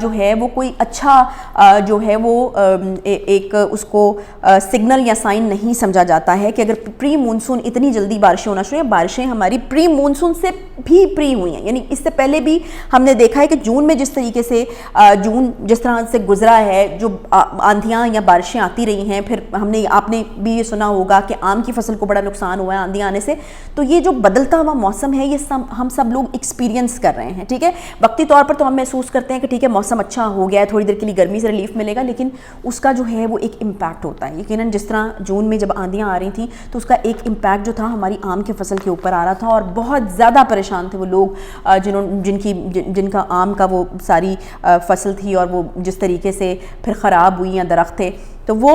جو ہے وہ کوئی اچھا جو ہے وہ ایک اس کو سگنل یا سائن نہیں سمجھا جاتا ہے کہ اگر پری مونسون اتنی جلدی بارشیں ہونا شروع ہیں. بارشیں ہماری پری مونسون سے بھی پری ہوئی ہیں, یعنی اس سے پہلے بھی ہم نے دیکھا ہے کہ جون میں جس طریقے سے جون جس طرح سے گزرا ہے, جو آندھیاں یا بارشیں آتی رہی ہیں, پھر آپ نے بھی یہ سنا ہوگا کہ آم کی فصل کو بڑا نقصان ہوا ہے آندھی آنے سے. تو یہ جو بدلتا ہوا موسم ہے یہ ہم سب لوگ ایکسپیرینس کر رہے ہیں, ٹھیک ہے. وقتی طور پر تو ہم محسوس کرتے ہیں کہ ٹھیک ہے موسم اچھا ہو گیا ہے, تھوڑی دیر کے لیے گرمی سے ریلیف ملے گا, لیکن اس کا جو ہے وہ ایک امپیکٹ ہوتا ہے. یقیناً جس طرح جون میں جب آندھیاں آ رہی تھیں تو اس کا ایک امپیکٹ جو تھا ہماری آم کی فصل کے اوپر آ رہا تھا, اور بہت زیادہ پریشان تھے وہ لوگ جن کا آم کا وہ ساری فصل تھی اور وہ جس طریقے سے پھر خراب ہوئی یا درخت تھے, تو وہ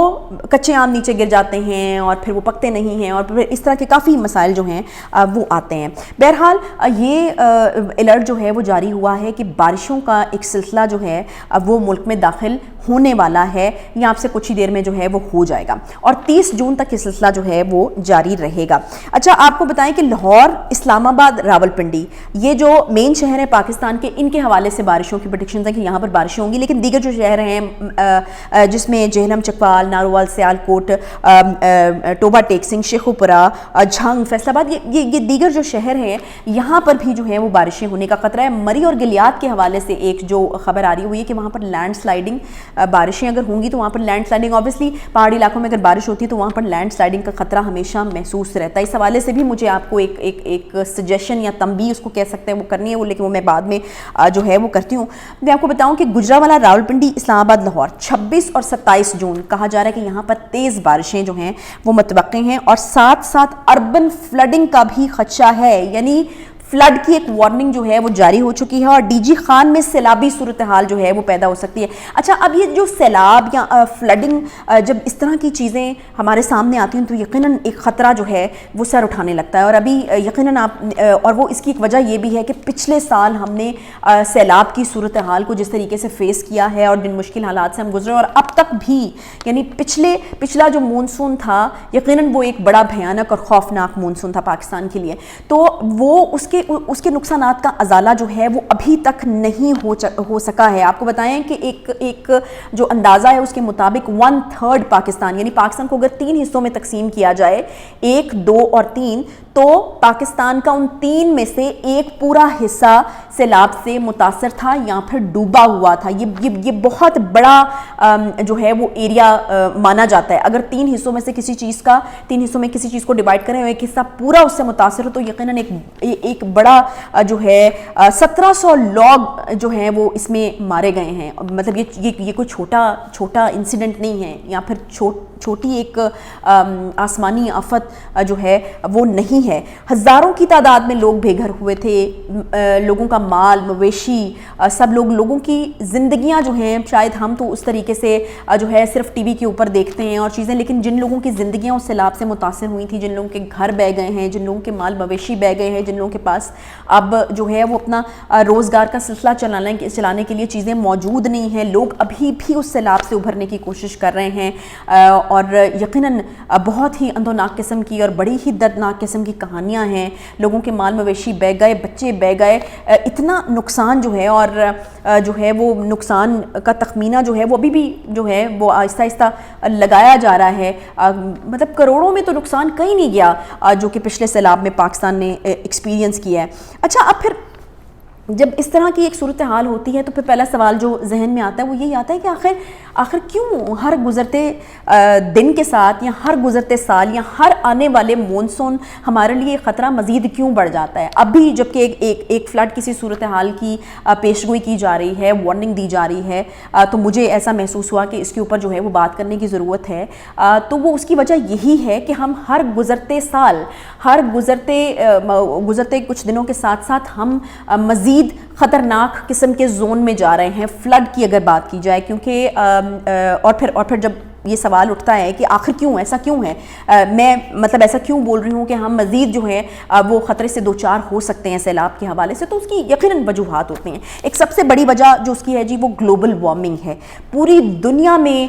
کچے آم نیچے گر جاتے ہیں اور پھر وہ پکتے نہیں ہیں, اور پھر اس طرح کے کافی مسائل جو ہیں وہ آتے ہیں. بہرحال یہ الرٹ جو ہے وہ جاری ہوا ہے کہ بارشوں کا ایک سلسلہ جو ہے وہ ملک میں داخل ہونے والا ہے, یا آپ سے کچھ ہی دیر میں جو ہے وہ ہو جائے گا, اور 30 جون تک یہ سلسلہ جو ہے وہ جاری رہے گا. اچھا, آپ کو بتائیں کہ لاہور, اسلام آباد, راولپنڈی یہ جو مین شہر ہیں پاکستان کے, ان کے حوالے سے بارشوں کی پریڈکشنز ہیں کہ یہاں پر بارشیں ہوں گی, لیکن دیگر جو شہر ہیں جس میں جہلم, چکوال, ناروال, سیالکوٹ, ٹوبہ ٹیکسنگ, شیخوپورہ, جھنگ, فیصل آباد, یہ دیگر جو شہر ہیں یہاں پر بھی جو ہے وہ بارشیں ہونے کا خطرہ ہے. مری اور گلیات کے حوالے سے ایک جو خبر آ رہی ہوئی ہے کہ وہاں پر لینڈ سلائڈنگ, بارشیں اگر ہوں گی تو وہاں پر لینڈ سلائڈنگ, آبویسلی پہاڑی علاقوں میں اگر بارش ہوتی ہے تو وہاں پر لینڈ سلائڈنگ کا خطرہ ہمیشہ محسوس رہتا ہے. اس حوالے سے بھی مجھے آپ کو ایک سجیشن یا تنبیہ اس کو کہہ سکتے ہیں وہ کرنی ہے, وہ لیکن وہ میں بعد میں جو ہے وہ کرتی ہوں. میں آپ کو بتاؤں کہ گجرانوالہ, راولپنڈی, اسلام آباد, لاہور 26 اور 27 جون کہا جا رہا ہے کہ یہاں پر تیز بارشیں جو ہیں وہ متوقع ہیں, اور ساتھ ساتھ اربن فلڈنگ کا بھی خدشہ ہے, یعنی فلڈ کی ایک وارننگ جو ہے وہ جاری ہو چکی ہے, اور ڈی جی خان میں سیلابی صورتحال جو ہے وہ پیدا ہو سکتی ہے. اچھا, اب یہ جو سیلاب یا فلڈنگ جب اس طرح کی چیزیں ہمارے سامنے آتی ہیں تو یقیناً ایک خطرہ جو ہے وہ سر اٹھانے لگتا ہے, اور ابھی یقیناً اور وہ اس کی ایک وجہ یہ بھی ہے کہ پچھلے سال ہم نے سیلاب کی صورتحال کو جس طریقے سے فیس کیا ہے اور جن مشکل حالات سے ہم گزرے, اور اب تک بھی یعنی پچھلا جو مونسون تھا یقیناً وہ ایک بڑا بھیانک اور خوفناک مونسون تھا پاکستان کے لیے, تو وہ اس کے نقصانات کا ازالہ جو ہے وہ ابھی تک نہیں ہو سکا ہے. آپ کو بتائیں کہ ایک جو اندازہ ہے اس کے مطابق 1/3 پاکستان, یعنی پاکستان کو اگر 3 حصوں میں تقسیم کیا جائے, 1, 2 اور 3, تو پاکستان کا ان 3 میں سے ایک پورا حصہ سیلاب سے متاثر تھا یا پھر ڈوبا ہوا تھا. یہ بہت بڑا جو ہے وہ ایریا مانا جاتا ہے. اگر 3 حصوں میں سے کسی چیز کو ڈیوائڈ کریں اور ایک حصہ پورا اس سے متاثر ہو تو یقیناً ایک بڑا جو ہے 1700 لوگ جو ہیں وہ اس میں مارے گئے ہیں. مطلب یہ کوئی چھوٹا انسیڈنٹ نہیں ہے, یا پھر چھوٹی ایک آسمانی آفت جو ہے وہ نہیں ہے. ہزاروں کی تعداد میں لوگ بے گھر ہوئے تھے, لوگوں کا مال, مویشی, سب لوگوں کی زندگیاں جو ہیں, شاید ہم تو اس طریقے سے جو ہے صرف ٹی وی کے اوپر دیکھتے ہیں اور چیزیں, لیکن جن لوگوں کی زندگیاں اس سیلاب سے متاثر ہوئی تھیں, جن لوگوں کے گھر بہہ گئے ہیں, جن لوگوں کے مال مویشی بہہ گئے ہیں, جن لوگوں کے پاس اب جو ہے وہ اپنا روزگار کا سلسلہ چلانے کے لیے چیزیں موجود نہیں ہیں, لوگ ابھی بھی اس سیلاب سے ابھرنے کی کوشش کر رہے ہیں, اور یقیناً بہت ہی اندھوناک قسم کی اور بڑی ہی دردناک قسم کی کہانیاں ہیں. لوگوں کے مال مویشی بہہ گئے, بچے بہہ گئے, اتنا نقصان جو ہے, اور جو ہے وہ نقصان کا تخمینہ جو ہے وہ ابھی بھی جو ہے وہ آہستہ آہستہ لگایا جا رہا ہے. مطلب کروڑوں میں تو نقصان کہیں نہیں گیا جو کہ پچھلے سیلاب میں پاکستان نے ایکسپیرینس کیا ہے. اچھا, اب پھر جب اس طرح کی ایک صورتحال ہوتی ہے تو پھر پہلا سوال جو ذہن میں آتا ہے وہ یہی آتا ہے کہ آخر کیوں ہر گزرتے دن کے ساتھ یا ہر گزرتے سال یا ہر آنے والے مونسون ہمارے لیے خطرہ مزید کیوں بڑھ جاتا ہے. اب بھی جب کہ ایک فلڈ کسی صورتحال کی پیشگوئی کی جا رہی ہے, وارننگ دی جا رہی ہے, تو مجھے ایسا محسوس ہوا کہ اس کے اوپر جو ہے وہ بات کرنے کی ضرورت ہے. تو وہ اس کی وجہ یہی ہے کہ ہم ہر گزرتے سال, گزرتے کچھ دنوں کے ساتھ ساتھ ہم مزید خطرناک قسم کے زون میں جا رہے ہیں. فلڈ کی اگر بات کی جائے, کیونکہ اور پھر جب یہ سوال اٹھتا ہے کہ آخر کیوں، ایسا کیوں ہے، میں مطلب ایسا کیوں بول رہی ہوں کہ ہم مزید جو ہے وہ خطرے سے دوچار ہو سکتے ہیں سیلاب کے حوالے سے، تو اس کی یقیناً وجوہات ہوتی ہیں۔ ایک سب سے بڑی وجہ جو اس کی ہے جی وہ گلوبل وارمنگ ہے۔ پوری دنیا میں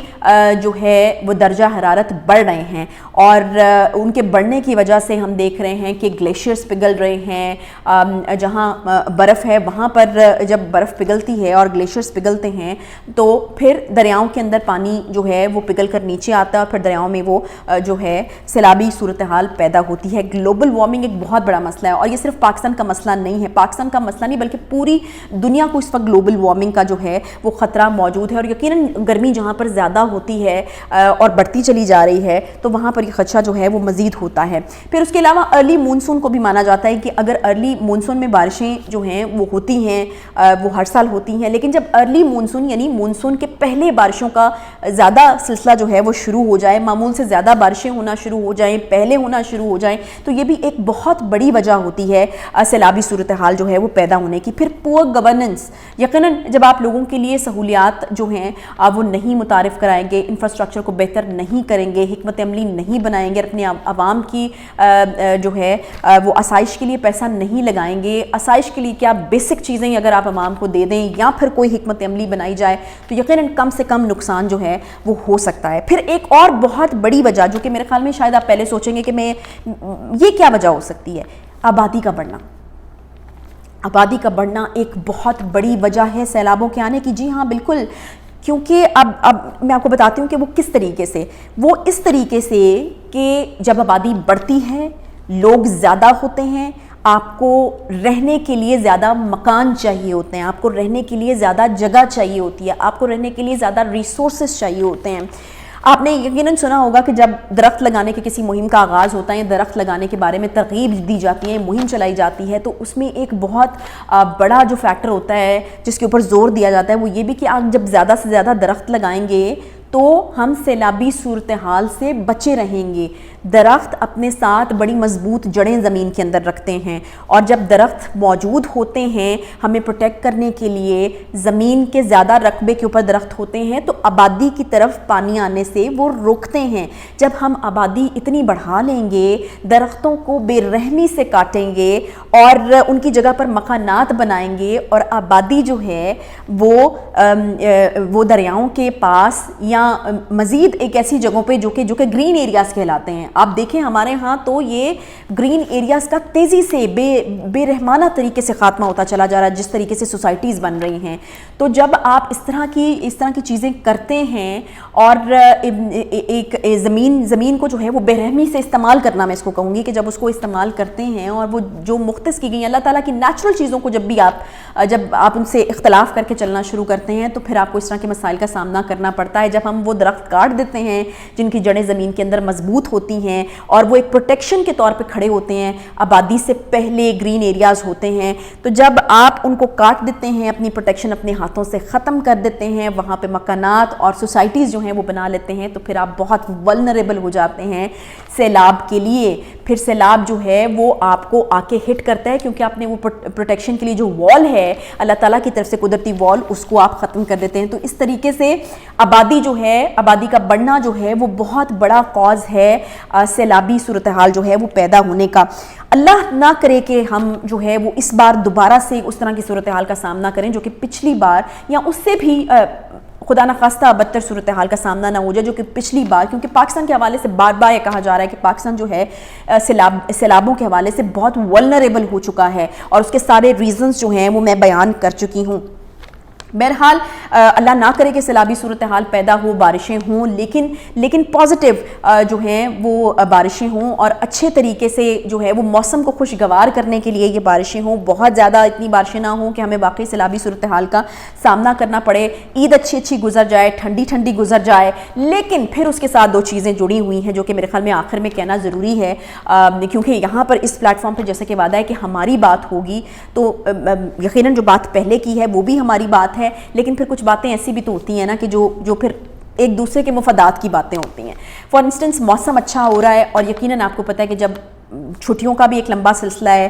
جو ہے وہ درجہ حرارت بڑھ رہے ہیں، اور ان کے بڑھنے کی وجہ سے ہم دیکھ رہے ہیں کہ گلیشیئرز پگھل رہے ہیں، جہاں برف ہے وہاں پر جب برف پگھلتی ہے اور گلیشیئرز پگھلتے ہیں تو پھر دریاؤں کے اندر پانی جو ہے وہ پگھل کر نیچے آتا ہے، اور پھر دریاؤں میں وہ جو ہے سیلابی صورتحال پیدا ہوتی ہے۔ گلوبل وارمنگ ایک بہت بڑا مسئلہ ہے، اور یہ صرف پاکستان کا مسئلہ نہیں ہے، پاکستان کا مسئلہ نہیں بلکہ پوری دنیا کو اس وقت گلوبل وارمنگ کا جو ہے وہ خطرہ موجود ہے، اور یقیناً گرمی جہاں پر زیادہ ہوتی ہے اور بڑھتی چلی جا رہی ہے تو وہاں پر یہ خدشہ جو ہے وہ مزید ہوتا ہے۔ پھر اس کے علاوہ ارلی مونسون کو بھی مانا جاتا ہے کہ اگر ارلی مونسون میں بارشیں جو ہیں وہ ہوتی ہیں، وہ ہر سال ہوتی ہیں، لیکن جب ارلی مونسون یعنی مونسون کے پہلے بارشوں کا زیادہ سلسلہ جو ہے وہ شروع ہو جائے، معمول سے زیادہ بارشیں ہونا شروع ہو جائیں، پہلے ہونا شروع ہو جائیں، تو یہ بھی ایک بہت بڑی وجہ ہوتی ہے سیلابی صورتحال جو ہے وہ پیدا ہونے کی۔ پھر پور گورننس، یقیناً جب آپ لوگوں کے لیے سہولیات جو ہیں وہ نہیں متعارف کرائیں گے، انفراسٹرکچر کو بہتر نہیں کریں گے، حکمت عملی نہیں بنائیں گے، اپنے عوام کی جو ہے وہ آسائش کے لیے پیسہ نہیں لگائیں گے، آسائش کے لیے کیا بیسک چیزیں اگر آپ عوام کو دے دیں یا پھر کوئی حکمت عملی بنائی جائے تو یقیناً کم سے کم نقصان جو ہے وہ ہو سکتا ہے۔ پھر ایک اور بہت بڑی وجہ جو کہ میرے خیال میں شاید آپ پہلے سوچیں گے کہ یہ کیا وجہ ہو سکتی ہے، آبادی کا بڑھنا۔ آبادی کا بڑھنا ایک بہت بڑی وجہ ہے سیلابوں کے آنے کی۔ جی ہاں بالکل، کیونکہ اب میں آپ کو بتاتی ہوں کہ وہ کس طریقے سے، وہ اس طریقے سے کہ جب آبادی بڑھتی ہے، لوگ زیادہ ہوتے ہیں، آپ کو رہنے کے لیے زیادہ مکان چاہیے ہوتے ہیں، آپ کو رہنے کے لیے زیادہ جگہ چاہیے ہوتی ہے، آپ کو رہنے کے لیے زیادہ ریسورسز چاہیے ہوتے ہیں۔ آپ نے یقیناً سنا ہوگا کہ جب درخت لگانے کے کسی مہم کا آغاز ہوتا ہے، درخت لگانے کے بارے میں ترغیب دی جاتی ہے، مہم چلائی جاتی ہے، تو اس میں ایک بہت بڑا جو فیکٹر ہوتا ہے جس کے اوپر زور دیا جاتا ہے وہ یہ بھی کہ آپ جب زیادہ سے زیادہ درخت لگائیں گے تو ہم سیلابی صورتحال سے بچے رہیں گے۔ درخت اپنے ساتھ بڑی مضبوط جڑیں زمین کے اندر رکھتے ہیں، اور جب درخت موجود ہوتے ہیں ہمیں پروٹیکٹ کرنے کے لیے، زمین کے زیادہ رقبے کے اوپر درخت ہوتے ہیں تو آبادی کی طرف پانی آنے سے وہ روکتے ہیں۔ جب ہم آبادی اتنی بڑھا لیں گے، درختوں کو بے رحمی سے کاٹیں گے اور ان کی جگہ پر مکانات بنائیں گے، اور آبادی جو ہے وہ دریاؤں کے پاس یا مزید ایک ایسی جگہوں پہ جو کہ گرین ایریاز کہلاتے ہیں۔ آپ دیکھیں ہمارے ہاں تو یہ گرین ایریاز کا تیزی سے بے رحمانہ طریقے سے خاتمہ ہوتا چلا جا رہا ہے، جس طریقے سے سوسائٹیز بن رہی ہیں۔ تو جب آپ اس طرح کی چیزیں کرتے ہیں اور ایک زمین کو جو ہے وہ بے رحمی سے استعمال کرنا، میں اس کو کہوں گی کہ جب اس کو استعمال کرتے ہیں اور وہ جو مختص کی گئی اللہ تعالیٰ کی نیچرل چیزوں کو جب آپ ان سے اختلاف کر کے چلنا شروع کرتے ہیں تو پھر آپ کو اس طرح کے مسائل کا سامنا کرنا پڑتا ہے۔ جب ہم وہ درخت کاٹ دیتے ہیں جن کی جڑیں زمین کے اندر مضبوط ہوتی ہیں اور وہ ایک پروٹیکشن کے طور پہ کھڑے ہوتے ہیں، آبادی سے پہلے گرین ایریاز ہوتے ہیں، تو جب آپ ان کو کاٹ دیتے ہیں، اپنی پروٹیکشن اپنے ہاتھوں سے ختم کر دیتے ہیں، وہاں پہ مکانات اور سوسائٹیز جو ہیں وہ بنا لیتے ہیں، تو پھر آپ بہت ولنریبل ہو جاتے ہیں سیلاب کے لیے۔ پھر سیلاب جو ہے وہ آپ کو آ کے ہٹ کرتا ہے کیونکہ آپ نے وہ پروٹیکشن کے لیے جو وال ہے اللہ تعالیٰ کی طرف سے قدرتی وال، اس کو آپ ختم کر دیتے ہیں۔ تو اس طریقے سے آبادی کا بڑھنا جو ہے وہ بہت بڑا کاز ہے سیلابی صورتحال جو ہے وہ پیدا ہونے کا۔ اللہ نہ کرے کہ ہم جو ہے وہ اس بار دوبارہ سے اس طرح کی صورتحال کا سامنا کریں جو کہ پچھلی بار یا اس سے بھی خدا نخواستہ بدتر صورتحال کا سامنا نہ ہو جائے جو کہ پچھلی بار، کیونکہ پاکستان کے حوالے سے بار بار یہ کہا جا رہا ہے کہ پاکستان جو ہے سیلابوں کے حوالے سے بہت ولنریبل ہو چکا ہے، اور اس کے سارے ریزنز جو ہیں وہ میں بیان کر چکی ہوں۔ بہرحال اللہ نہ کرے کہ سیلابی صورتحال پیدا ہو، بارشیں ہوں، لیکن پازیٹیو جو ہیں وہ بارشیں ہوں، اور اچھے طریقے سے جو ہے وہ موسم کو خوشگوار کرنے کے لیے یہ بارشیں ہوں، بہت زیادہ اتنی بارشیں نہ ہوں کہ ہمیں واقعی سیلابی صورتحال کا سامنا کرنا پڑے، عید اچھی گزر جائے، ٹھنڈی گزر جائے، لیکن پھر اس کے ساتھ دو چیزیں جڑی ہوئی ہیں جو کہ میرے خیال میں آخر میں کہنا ضروری ہے، کیونکہ یہاں پر اس پلیٹ فارم پہ جیسا کہ وعدہ ہے کہ ہماری بات ہوگی، تو یقیناً جو بات پہلے کی ہے وہ بھی ہماری بات ہے، لیکن پھر کچھ باتیں ایسی بھی تو ہوتی ہیں نا کہ جو پھر ایک دوسرے کے مفادات کی باتیں ہوتی ہیں۔ فار انسٹنس موسم اچھا ہو رہا ہے اور یقیناً آپ کو پتہ ہے کہ جب چھٹیوں کا بھی ایک لمبا سلسلہ ہے.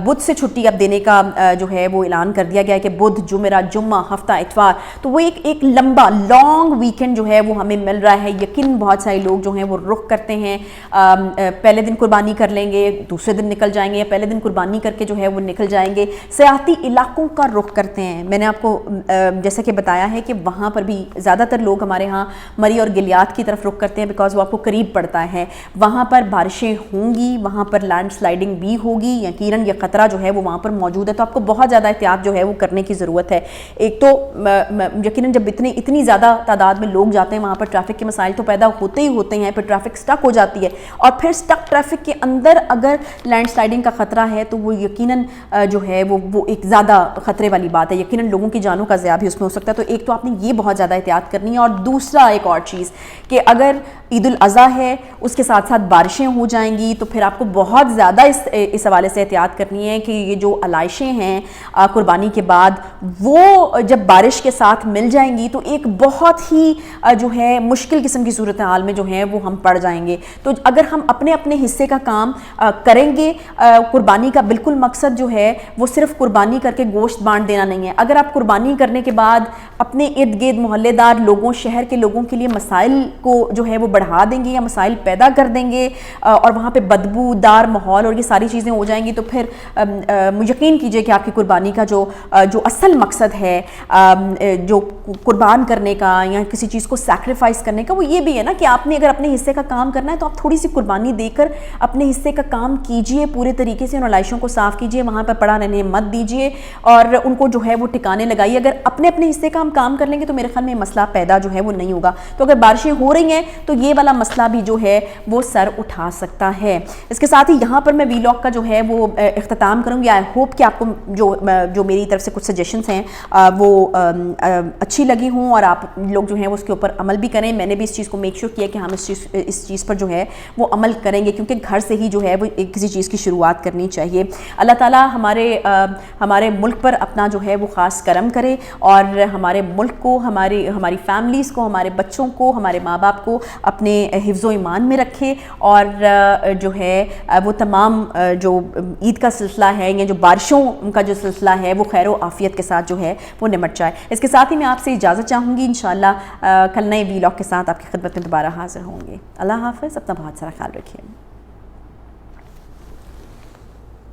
بدھ سے چھٹی اب دینے کا جو ہے وہ اعلان کر دیا گیا ہے کہ بدھ جمعرات جمعہ ہفتہ اتوار, تو وہ ایک لمبا لانگ ویکینڈ جو ہے وہ ہمیں مل رہا ہے. یقین بہت سارے لوگ جو ہیں وہ رخ کرتے ہیں, پہلے دن قربانی کر لیں گے, دوسرے دن نکل جائیں گے, یا پہلے دن قربانی کر کے جو ہے وہ نکل جائیں گے, سیاحتی علاقوں کا رخ کرتے ہیں. میں نے آپ کو جیسا کہ بتایا ہے کہ وہاں پر بھی زیادہ تر لوگ ہمارے ہاں مری اور گلیات کی طرف رخ کرتے ہیں, بیکاز وہ آپ کو قریب پڑتا ہے. وہاں پر بارشیں ہوں گی, وہاں پر لینڈ سلائڈنگ بھی ہوگی, یقیناً یہ خطرہ جو ہے وہ وہاں پر موجود ہے, تو آپ کو بہت زیادہ احتیاط جو ہے وہ کرنے کی ضرورت ہے. ایک تو یقیناً جب اتنی زیادہ تعداد میں لوگ جاتے ہیں وہاں پر ٹریفک کے مسائل تو پیدا ہوتے ہی ہوتے ہیں, پھر ٹریفک سٹک ہو جاتی ہے, اور پھر سٹک ٹریفک کے اندر اگر لینڈ سلائڈنگ کا خطرہ ہے تو وہ یقیناً جو ہے وہ ایک زیادہ خطرے والی بات ہے. یقیناً لوگوں کی جانوں کا ضیاع بھی اس میں ہو سکتا ہے. تو ایک تو آپ نے یہ بہت زیادہ احتیاط کرنی ہے, اور دوسرا ایک اور چیز کہ اگر عید الاضحیٰ ہے اس کے ساتھ ساتھ بارشیں ہو جائیں گی تو پھر آپ کو بہت زیادہ اس حوالے سے احتیاط کرنی ہے کہ یہ جو علائشیں ہیں قربانی کے بعد وہ جب بارش کے ساتھ مل جائیں گی تو ایک بہت ہی جو ہے مشکل قسم کی صورتحال میں جو ہیں وہ ہم پڑ جائیں گے. تو اگر ہم اپنے اپنے حصے کا کام کریں گے, قربانی کا بالکل مقصد جو ہے وہ صرف قربانی کر کے گوشت بانٹ دینا نہیں ہے. اگر آپ قربانی کرنے کے بعد اپنے ارد گرد محلے دار لوگوں, شہر کے لوگوں کے لیے مسائل کو جو ہے وہ بڑھا دیں گے یا مسائل پیدا کر دیں گے, اور وہاں پہ بدبو دار ماحول اور یہ ساری چیزیں ہو جائیں گی, تو پھر یقین کیجئے کہ آپ کی قربانی کا جو اصل مقصد ہے جو قربان کرنے کا یا کسی چیز کو سیکریفائس کرنے کا, وہ یہ بھی ہے نا کہ آپ نے اگر اپنے حصے کا کام کرنا ہے تو آپ تھوڑی سی قربانی دے کر اپنے حصے کا کام کیجئے, پورے طریقے سے ان علائشوں کو صاف کیجئے, وہاں پر پڑا رہنے مت دیجئے, اور ان کو جو ہے وہ ٹھکانے لگائیے. اگر اپنے حصے کا ہم کام کر لیں گے تو میرے خیال میں مسئلہ پیدا جو ہے وہ نہیں ہوگا. تو اگر بارشیں ہو رہی ہیں تو یہ والا مسئلہ بھی جو ہے وہ سر اٹھا سکتا ہے. اس کے ساتھ ہی یہاں پر میں ویلاگ کا جو ہے وہ اختتام کروں گی. آئی ہوپ کہ آپ کو جو میری طرف سے کچھ سجیشنز ہیں وہ اچھی لگی ہوں اور آپ لوگ جو ہیں وہ اس کے اوپر عمل بھی کریں. میں نے بھی اس چیز کو میک شیور کیا کہ ہم اس چیز پر جو ہے وہ عمل کریں گے, کیونکہ گھر سے ہی جو ہے وہ کسی چیز کی شروعات کرنی چاہیے. اللہ تعالیٰ ہمارے ملک پر اپنا جو ہے وہ خاص کرم کرے, اور ہمارے ملک کو, ہماری فیملیز کو, ہمارے بچوں کو, ہمارے ماں باپ کو اپنے حفظ و ایمان میں رکھے, اور جو ہے وہ تمام جو عید کا سلسلہ ہے یا جو بارشوں کا جو سلسلہ ہے وہ خیر و عافیت کے ساتھ جو ہے وہ نمٹ جائے. اس کے ساتھ ہی میں آپ سے اجازت چاہوں گی. انشاءاللہ کل نئے ویلاگ کے ساتھ آپ کی خدمت میں دوبارہ حاضر ہوں گے. اللہ حافظ, اپنا بہت سارا خیال رکھیے.